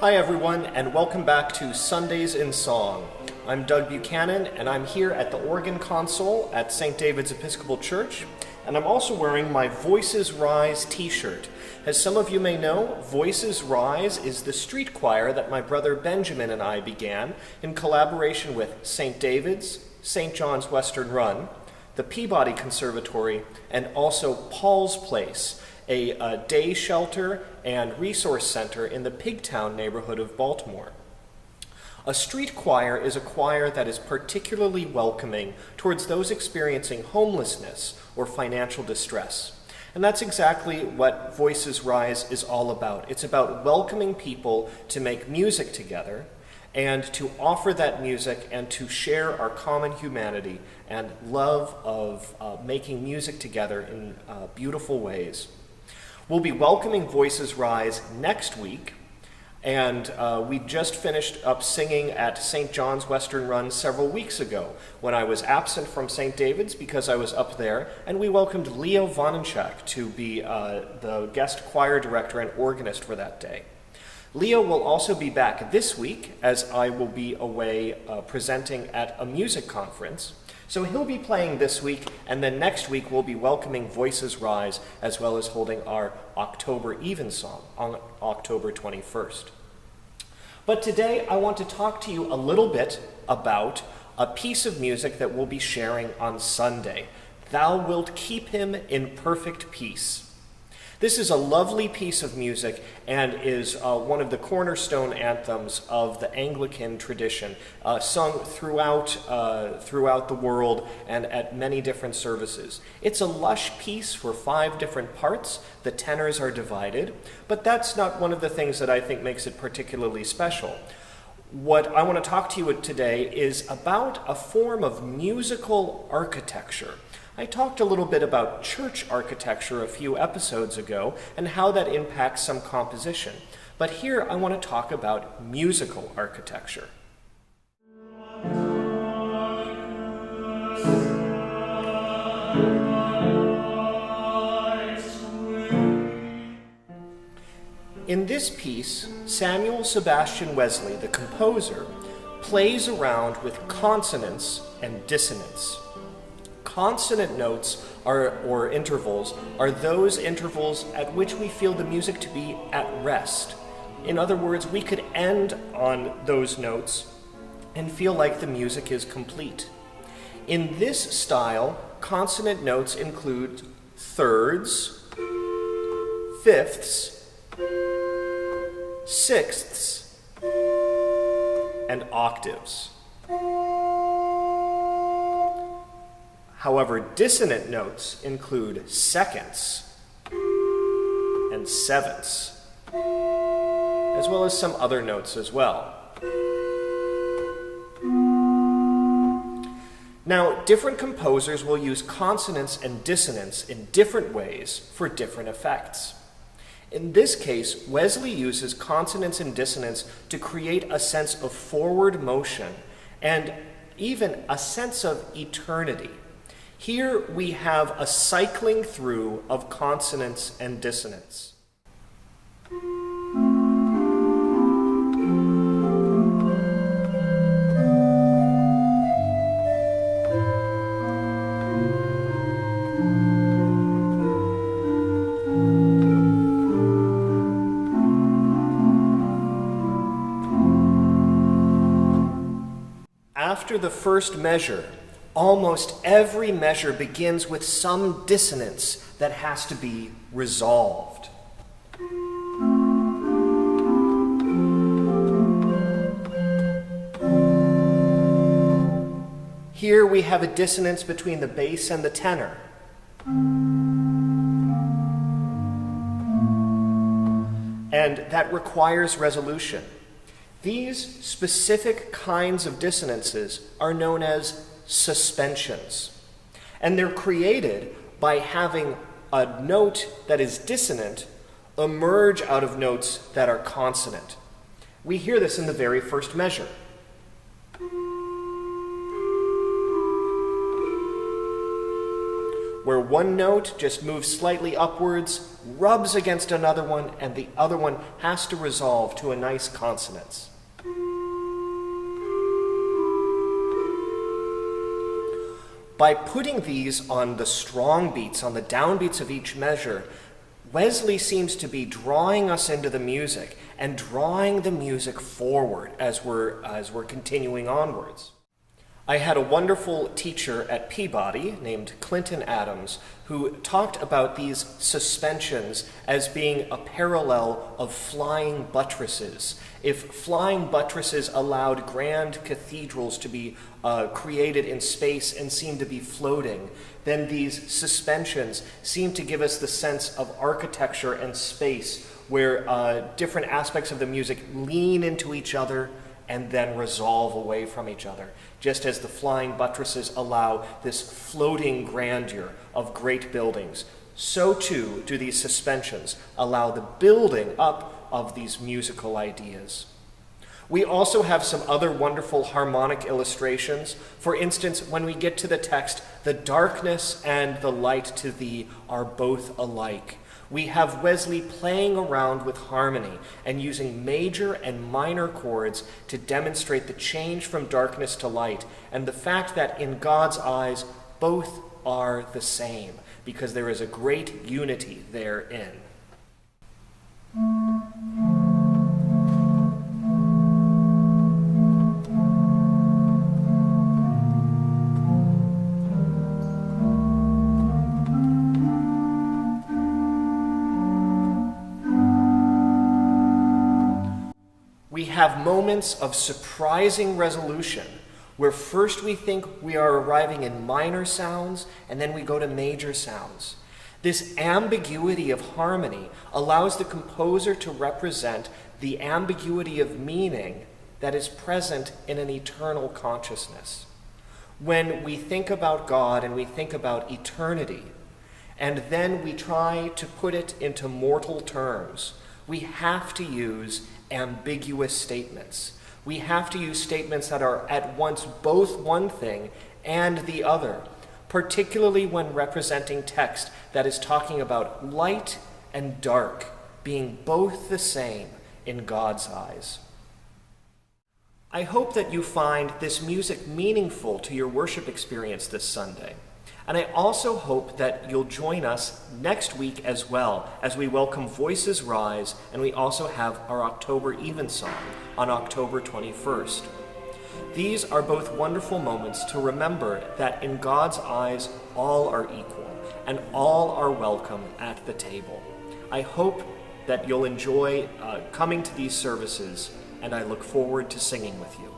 Hi everyone, and welcome back to Sundays in Song. I'm Doug Buchanan, and I'm here at the organ console at St. David's Episcopal Church, and I'm also wearing my Voices Rise t-shirt. As some of you may know, Voices Rise is the street choir that my brother Benjamin and I began in collaboration with St. David's, St. John's Western Run, the Peabody Conservatory, and also Paul's Place, a day shelter and resource center in the Pigtown neighborhood of Baltimore. A street choir is a choir that is particularly welcoming towards those experiencing homelessness or financial distress. And that's exactly what Voices Rise is all about. It's about welcoming people to make music together and to offer that music and to share our common humanity and love of making music together in beautiful ways. We'll be welcoming Voices Rise next week, and we just finished up singing at St. John's Western Run several weeks ago when I was absent from St. David's because I was up there, and we welcomed Leo Vonenchak to be the guest choir director and organist for that day. Leo will also be back this week as I will be away presenting at a music conference. So he'll be playing this week, and then next week we'll be welcoming Voices Rise as well as holding our October Evensong on October 21st. But today I want to talk to you a little bit about a piece of music that we'll be sharing on Sunday. Thou wilt keep him in perfect peace. This is a lovely piece of music and is one of the cornerstone anthems of the Anglican tradition, sung throughout the world and at many different services. It's a lush piece for 5 different parts. The tenors are divided, but that's not one of the things that I think makes it particularly special. What I want to talk to you today is about a form of musical architecture. I talked a little bit about church architecture a few episodes ago and how that impacts some composition. But here I want to talk about musical architecture. In this piece, Samuel Sebastian Wesley, the composer, plays around with consonance and dissonance. Consonant notes or intervals are those intervals at which we feel the music to be at rest. In other words, we could end on those notes and feel like the music is complete. In this style, consonant notes include thirds, fifths, sixths, and octaves. However, dissonant notes include seconds and sevenths, as well as some other notes as well. Now, different composers will use consonance and dissonance in different ways for different effects. In this case, Wesley uses consonance and dissonance to create a sense of forward motion and even a sense of eternity. Here we have a cycling through of consonance and dissonance. After the first measure, almost every measure begins with some dissonance that has to be resolved. Here we have a dissonance between the bass and the tenor. And that requires resolution. These specific kinds of dissonances are known as suspensions. And they're created by having a note that is dissonant emerge out of notes that are consonant. We hear this in the very first measure. where one note just moves slightly upwards, rubs against another one, and the other one has to resolve to a nice consonance. By putting these on the strong beats, on the downbeats of each measure, Wesley seems to be drawing us into the music and drawing the music forward as we're continuing onwards. I had a wonderful teacher at Peabody named Clinton Adams who talked about these suspensions as being a parallel of flying buttresses. If flying buttresses allowed grand cathedrals to be created in space and seem to be floating, then these suspensions seem to give us the sense of architecture and space where different aspects of the music lean into each other and then resolve away from each other, just as the flying buttresses allow this floating grandeur of great buildings. So too do these suspensions allow the building up of these musical ideas. We also have some other wonderful harmonic illustrations. For instance, when we get to the text, the darkness and the light to thee are both alike. We have Wesley playing around with harmony and using major and minor chords to demonstrate the change from darkness to light and the fact that in God's eyes, both are the same because there is a great unity therein. We have moments of surprising resolution where first we think we are arriving in minor sounds and then we go to major sounds. This ambiguity of harmony allows the composer to represent the ambiguity of meaning that is present in an eternal consciousness. When we think about God and we think about eternity, and then we try to put it into mortal terms, we have to use ambiguous statements. We have to use statements that are at once both one thing and the other, particularly when representing text that is talking about light and dark being both the same in God's eyes. I hope that you find this music meaningful to your worship experience this Sunday. And I also hope that you'll join us next week as well as we welcome Voices Rise and we also have our October Evensong on October 21st. These are both wonderful moments to remember that in God's eyes all are equal and all are welcome at the table. I hope that you'll enjoy coming to these services and I look forward to singing with you.